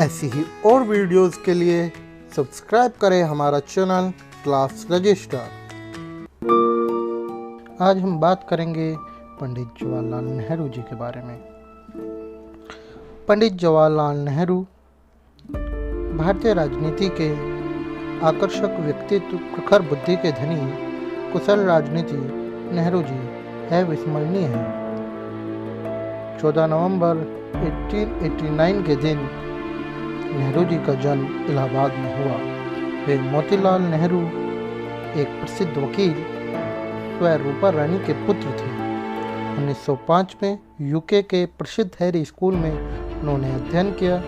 ऐसी ही और वीडियोस के लिए सब्सक्राइब करें हमारा चैनल क्लास रजिस्टर। आज हम बात करेंगे पंडित जवाहरलाल नेहरू जी के बारे में। पंडित जवाहरलाल नेहरू भारतीय राजनीति के आकर्षक व्यक्तित्व, प्रखर बुद्धि के धनी, कुशल राजनीति नेहरू जी अविस्मरणीय हैं। 14 नवंबर 1889 के दिन नेहरू जी का जन्म इलाहाबाद में हुआ। वे मोतीलाल नेहरू, एक प्रसिद्ध वकील, स्वरूपा रानी के पुत्र थे। 1905 में यूके के प्रसिद्ध हैरी स्कूल में उन्होंने अध्ययन किया।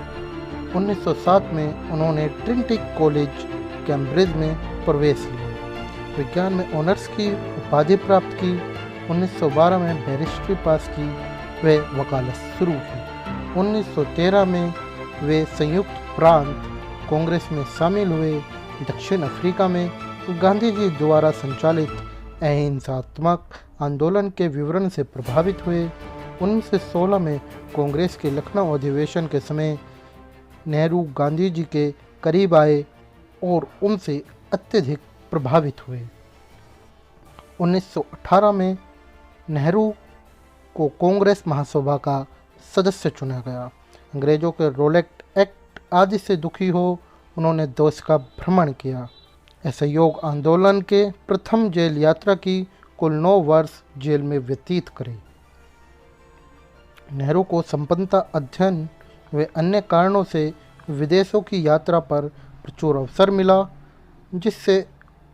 1907 में उन्होंने ट्रिनिटी कॉलेज कैम्ब्रिज में प्रवेश लिया। विज्ञान में ऑनर्स की उपाधि प्राप्त की। 1912 में बैरिस्ट्री पास की। वे वकालत शुरू की। 1913 में वे संयुक्त प्रांत कांग्रेस में शामिल हुए। दक्षिण अफ्रीका में गांधी जी द्वारा संचालित अहिंसात्मक आंदोलन के विवरण से प्रभावित हुए। 1916 में कांग्रेस के लखनऊ अधिवेशन के समय नेहरू गांधी जी के करीब आए और उनसे अत्यधिक प्रभावित हुए। 1918 में नेहरू को कांग्रेस महासभा का सदस्य चुना गया। अंग्रेजों के रोलेट एक्ट आदि से दुखी हो उन्होंने देश का भ्रमण किया। असहयोग आंदोलन के प्रथम जेल यात्रा की। कुल 9 वर्ष जेल में व्यतीत करे। नेहरू को संपन्नता, अध्ययन व अन्य कारणों से विदेशों की यात्रा पर प्रचुर अवसर मिला, जिससे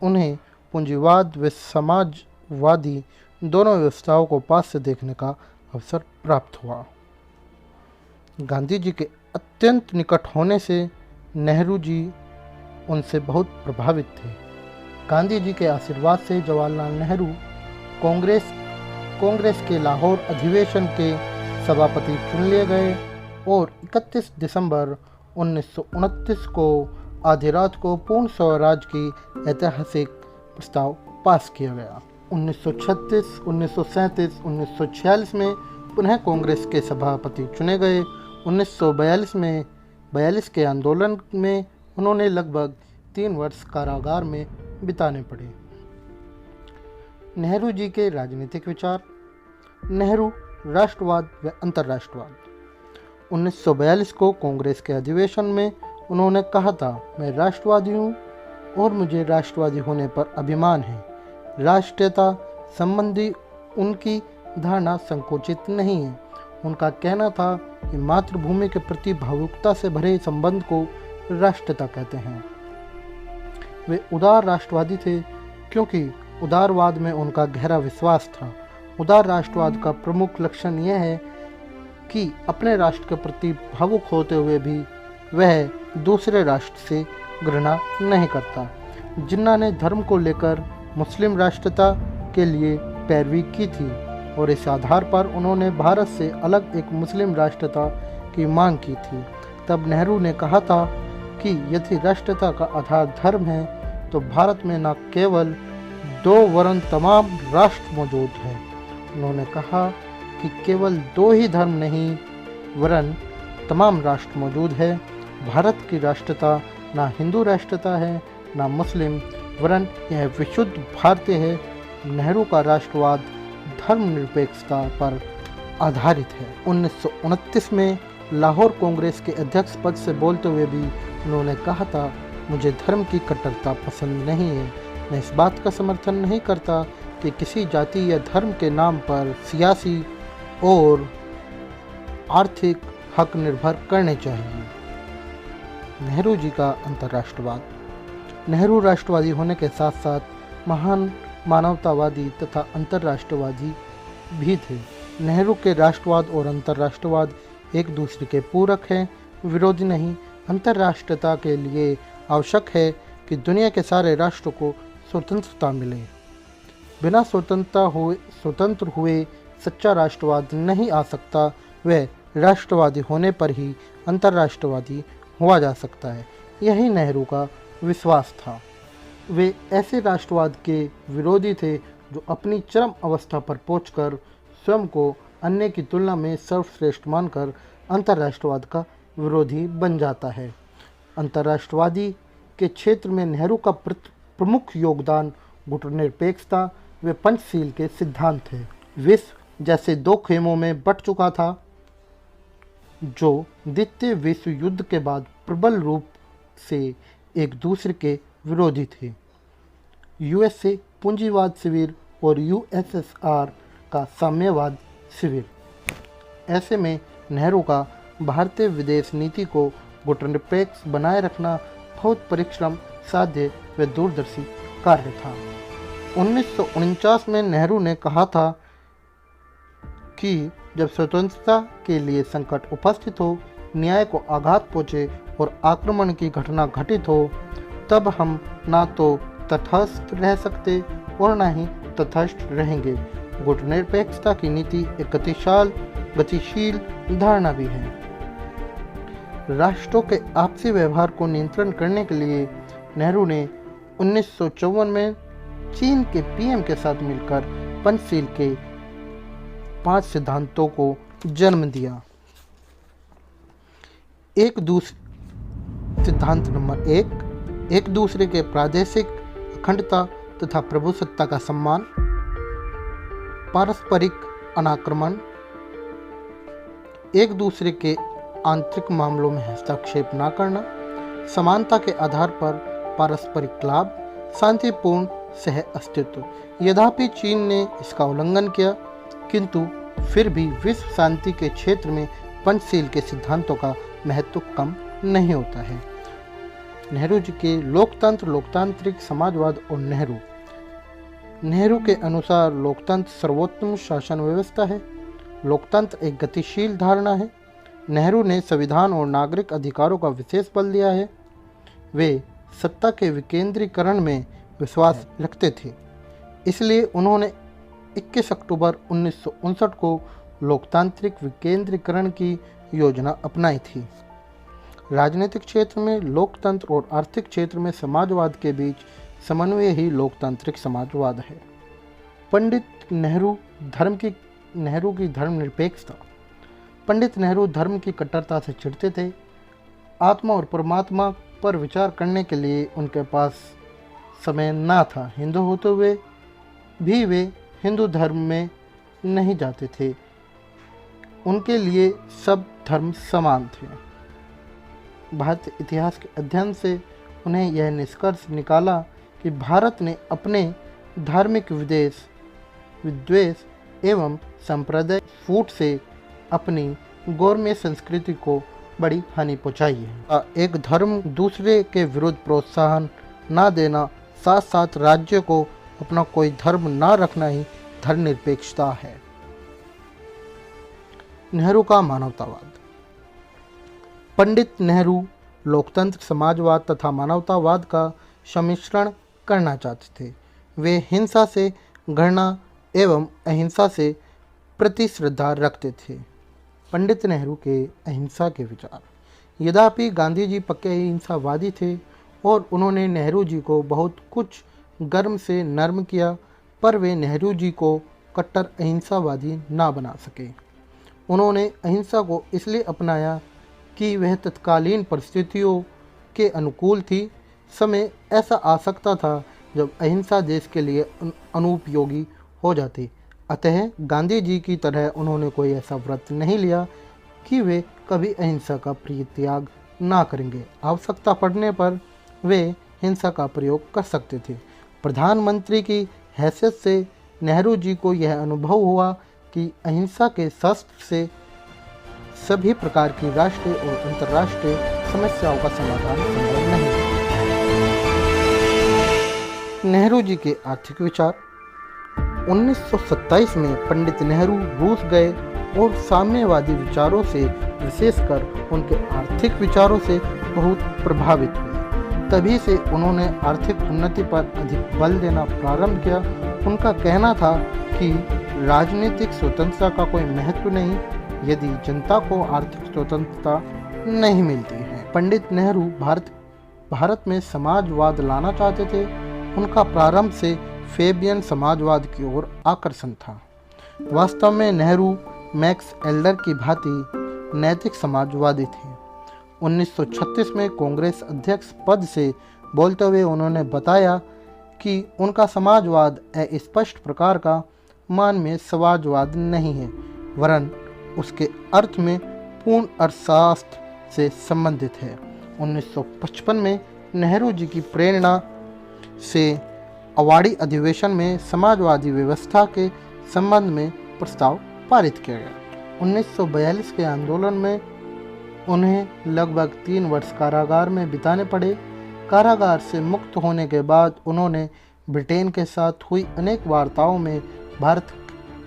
उन्हें पूंजीवाद व समाजवादी दोनों व्यवस्थाओं को पास से देखने का अवसर प्राप्त हुआ। गांधी जी के अत्यंत निकट होने से नेहरू जी उनसे बहुत प्रभावित थे। गांधी जी के आशीर्वाद से जवाहरलाल नेहरू कांग्रेस के लाहौर अधिवेशन के सभापति चुन लिए गए और 31 दिसंबर 1929 को आधी रात को पूर्ण स्वराज की ऐतिहासिक प्रस्ताव पास किया गया। 1936, 1937, 1946 में पुनः कांग्रेस के सभापति चुने गए। 1942 में 42 के आंदोलन में उन्होंने लगभग 3 वर्ष कारागार में बिताने पड़े। नेहरू जी के राजनीतिक विचार। नेहरू राष्ट्रवाद व अंतर्राष्ट्रवाद। 1942 को कांग्रेस के अधिवेशन में उन्होंने कहा था, मैं राष्ट्रवादी हूँ और मुझे राष्ट्रवादी होने पर अभिमान है। राष्ट्रीयता संबंधी उनकी धारणा संकुचित नहीं है। उनका कहना था कि मातृभूमि के प्रति भावुकता से भरे संबंध को राष्ट्रीयता कहते हैं। वे उदार राष्ट्रवादी थे क्योंकि उदारवाद में उनका गहरा विश्वास था। उदार राष्ट्रवाद का प्रमुख लक्षण यह है कि अपने राष्ट्र के प्रति भावुक होते हुए भी वह दूसरे राष्ट्र से घृणा नहीं करता। जिन्ना ने धर्म को लेकर मुस्लिम राष्ट्रीयता के लिए पैरवी की थी और इस आधार पर उन्होंने भारत से अलग एक मुस्लिम राष्ट्रीयता की मांग की थी। तब नेहरू ने कहा था कि यदि राष्ट्रीयता का आधार धर्म है तो भारत में न केवल 2 वरन तमाम राष्ट्र मौजूद हैं। उन्होंने कहा कि केवल 2 ही धर्म नहीं वरन तमाम राष्ट्र मौजूद है। भारत की राष्ट्रीयता ना हिंदू राष्ट्रीयता है ना मुस्लिम, वरन यह विशुद्ध भारतीय है। नेहरू का राष्ट्रवाद धर्मनिरपेक्षता पर आधारित है। 1929 में लाहौर कांग्रेस के अध्यक्ष पद से बोलते हुए भी उन्होंने कहा था, मुझे धर्म की कट्टरता पसंद नहीं है। मैं इस बात का समर्थन नहीं करता कि किसी जाति या धर्म के नाम पर सियासी और आर्थिक हक निर्भर करने चाहिए। नेहरू जी का अंतर्राष्ट्रवाद। नेहरू राष्ट्रवादी होने के साथ साथ महान मानवतावादी तथा अंतर्राष्ट्रवादी भी थे। नेहरू के राष्ट्रवाद और अंतर्राष्ट्रवाद एक दूसरे के पूरक हैं, विरोधी नहीं। अंतर्राष्ट्रीयता के लिए आवश्यक है कि दुनिया के सारे राष्ट्रों को स्वतंत्रता मिले। बिना स्वतंत्र हुए सच्चा राष्ट्रवाद नहीं आ सकता। वह राष्ट्रवादी होने पर ही अंतर्राष्ट्रवादी हुआ जा सकता है। यही नेहरू का विश्वास था। वे ऐसे राष्ट्रवाद के विरोधी थे जो अपनी चरम अवस्था पर पहुंचकर स्वयं को अन्य की तुलना में सर्वश्रेष्ठ मानकर अंतर्राष्ट्रवाद का विरोधी बन जाता है। अंतर्राष्ट्रवादी के क्षेत्र में नेहरू का प्रमुख योगदान गुटनिरपेक्षता व पंचशील के सिद्धांत थे। विश्व जैसे दो खेमों में बंट चुका था, जो द्वितीय विश्व युद्ध के बाद प्रबल रूप से एक दूसरे के विरोधी थे। यूएसए पूंजीवाद शिविर और यूएसएसआर का साम्यवाद शिविर। ऐसे में नेहरू का भारतीय विदेश नीति को गुटनिरपेक्ष बनाए रखना बहुत परिश्रम साध्य व दूरदर्शी कार्य था। 1949 में नेहरू ने कहा था कि जब स्वतंत्रता के लिए संकट उपस्थित हो, न्याय को आघात पहुँचे और आक्रमण की घटना घटित हो, तब हम ना तो तटस्थ रह सकते और न ही तटस्थ रहेंगे। गुटनिरपेक्षता की नीति एक गतिशील धारणा भी है। राष्ट्रों के आपसी व्यवहार को नियंत्रण करने के लिए नेहरू ने 1954 में चीन के पीएम के साथ मिलकर पंचशील के 5 सिद्धांतों को जन्म दिया। सिद्धांत नंबर 1, एक दूसरे के प्रादेशिक अखंडता तथा प्रभुसत्ता का सम्मान, पारस्परिक अनाक्रमण, एक दूसरे के आंतरिक मामलों में हस्तक्षेप न करना, समानता के आधार पर पारस्परिक लाभ, शांतिपूर्ण सह अस्तित्व। यद्यपि चीन ने इसका उल्लंघन किया, किंतु फिर भी विश्व शांति के क्षेत्र में पंचशील के सिद्धांतों का महत्व कम नहीं होता है। नेहरू जी के लोकतांत्रिक समाजवाद और नेहरू के अनुसार लोकतंत्र सर्वोत्तम शासन व्यवस्था है। लोकतंत्र एक गतिशील धारणा है। नेहरू ने संविधान और नागरिक अधिकारों का विशेष बल दिया है। वे सत्ता के विकेंद्रीकरण में विश्वास रखते थे, इसलिए उन्होंने 21 अक्टूबर 1959 को लोकतांत्रिक विकेंद्रीकरण की योजना अपनाई थी। राजनीतिक क्षेत्र में लोकतंत्र और आर्थिक क्षेत्र में समाजवाद के बीच समन्वय ही लोकतांत्रिक समाजवाद है। पंडित नेहरू की धर्मनिरपेक्षता। पंडित नेहरू धर्म की कट्टरता से चिढ़ते थे। आत्मा और परमात्मा पर विचार करने के लिए उनके पास समय ना था। हिंदू होते हुए भी वे हिंदू धर्म में नहीं जाते थे। उनके लिए सब धर्म समान थे। भारतीय इतिहास के अध्ययन से उन्हें यह निष्कर्ष निकाला कि भारत ने अपने धार्मिक विद्वेष एवं सांप्रदायिक फूट से अपनी गौरवमय संस्कृति को बड़ी हानि पहुंचाई है। एक धर्म दूसरे के विरुद्ध प्रोत्साहन ना देना, साथ साथ राज्य को अपना कोई धर्म ना रखना ही धर्मनिरपेक्षता है। नेहरू का मानवतावाद। पंडित नेहरू लोकतंत्र, समाजवाद तथा मानवतावाद का सम्मिश्रण करना चाहते थे। वे हिंसा से घृणा एवं अहिंसा से प्रति श्रद्धा रखते थे। पंडित नेहरू के अहिंसा के विचार। यद्यपि गांधी जी पक्के अहिंसावादी थे और उन्होंने नेहरू जी को बहुत कुछ गर्म से नर्म किया, पर वे नेहरू जी को कट्टर अहिंसावादी ना बना सके। उन्होंने अहिंसा को इसलिए अपनाया कि वह तत्कालीन परिस्थितियों के अनुकूल थी। समय ऐसा आ सकता था जब अहिंसा देश के लिए अनुपयोगी हो जाती। अतः गांधी जी की तरह उन्होंने कोई ऐसा व्रत नहीं लिया कि वे कभी अहिंसा का परित्याग ना करेंगे। आवश्यकता पड़ने पर वे हिंसा का प्रयोग कर सकते थे। प्रधानमंत्री की हैसियत से नेहरू जी को यह अनुभव हुआ कि अहिंसा के शस्त्र से सभी प्रकार की राष्ट्रीय और अंतर्राष्ट्रीय समस्याओं का समाधान संभव नहीं है। नेहरू जी के आर्थिक विचार। 1927 में पंडित नेहरू रूस गए और साम्यवादी विचारों से, विशेषकर उनके आर्थिक विचारों से बहुत प्रभावित हुए। तभी से उन्होंने आर्थिक उन्नति पर अधिक बल देना प्रारंभ किया। उनका कहना था कि राजनीतिक स्वतंत्रता का कोई महत्व नहीं यदि जनता को आर्थिक स्वतंत्रता नहीं मिलती है। पंडित नेहरू भारत में समाजवाद लाना चाहते थे। उनका प्रारंभ से फेबियन समाजवाद की ओर आकर्षण था। वास्तव में नेहरू मैक्स एल्डर की भांति नैतिक समाजवादी थे। 1936 में कांग्रेस अध्यक्ष पद से बोलते हुए उन्होंने बताया कि उनका समाजवाद स्पष्ट प्रकार का मानवीय समाजवाद नहीं है, वरन उसके अर्थ में पूर्ण अर्थशास्त्र से संबंधित है। 1955 में नेहरू जी की प्रेरणा से अवाड़ी अधिवेशन में समाजवादी व्यवस्था के संबंध में प्रस्ताव पारित किया गया। 1942 के आंदोलन में उन्हें लगभग 3 वर्ष कारागार में बिताने पड़े। कारागार से मुक्त होने के बाद उन्होंने ब्रिटेन के साथ हुई अनेक वार्ताओं में भारत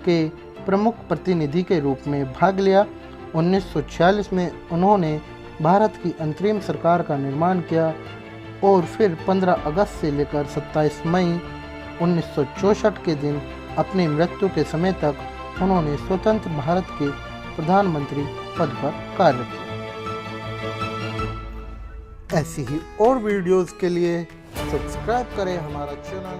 के प्रमुख प्रतिनिधि के रूप में भाग लिया। 1946 में उन्होंने भारत की अंतरिम सरकार का निर्माण किया और फिर 15 अगस्त से लेकर 27 मई 1964 के दिन अपनी मृत्यु के समय तक उन्होंने स्वतंत्र भारत के प्रधानमंत्री पद पर कार्य किया। ऐसी ही और वीडियोस के लिए सब्सक्राइब करें हमारा चैनल।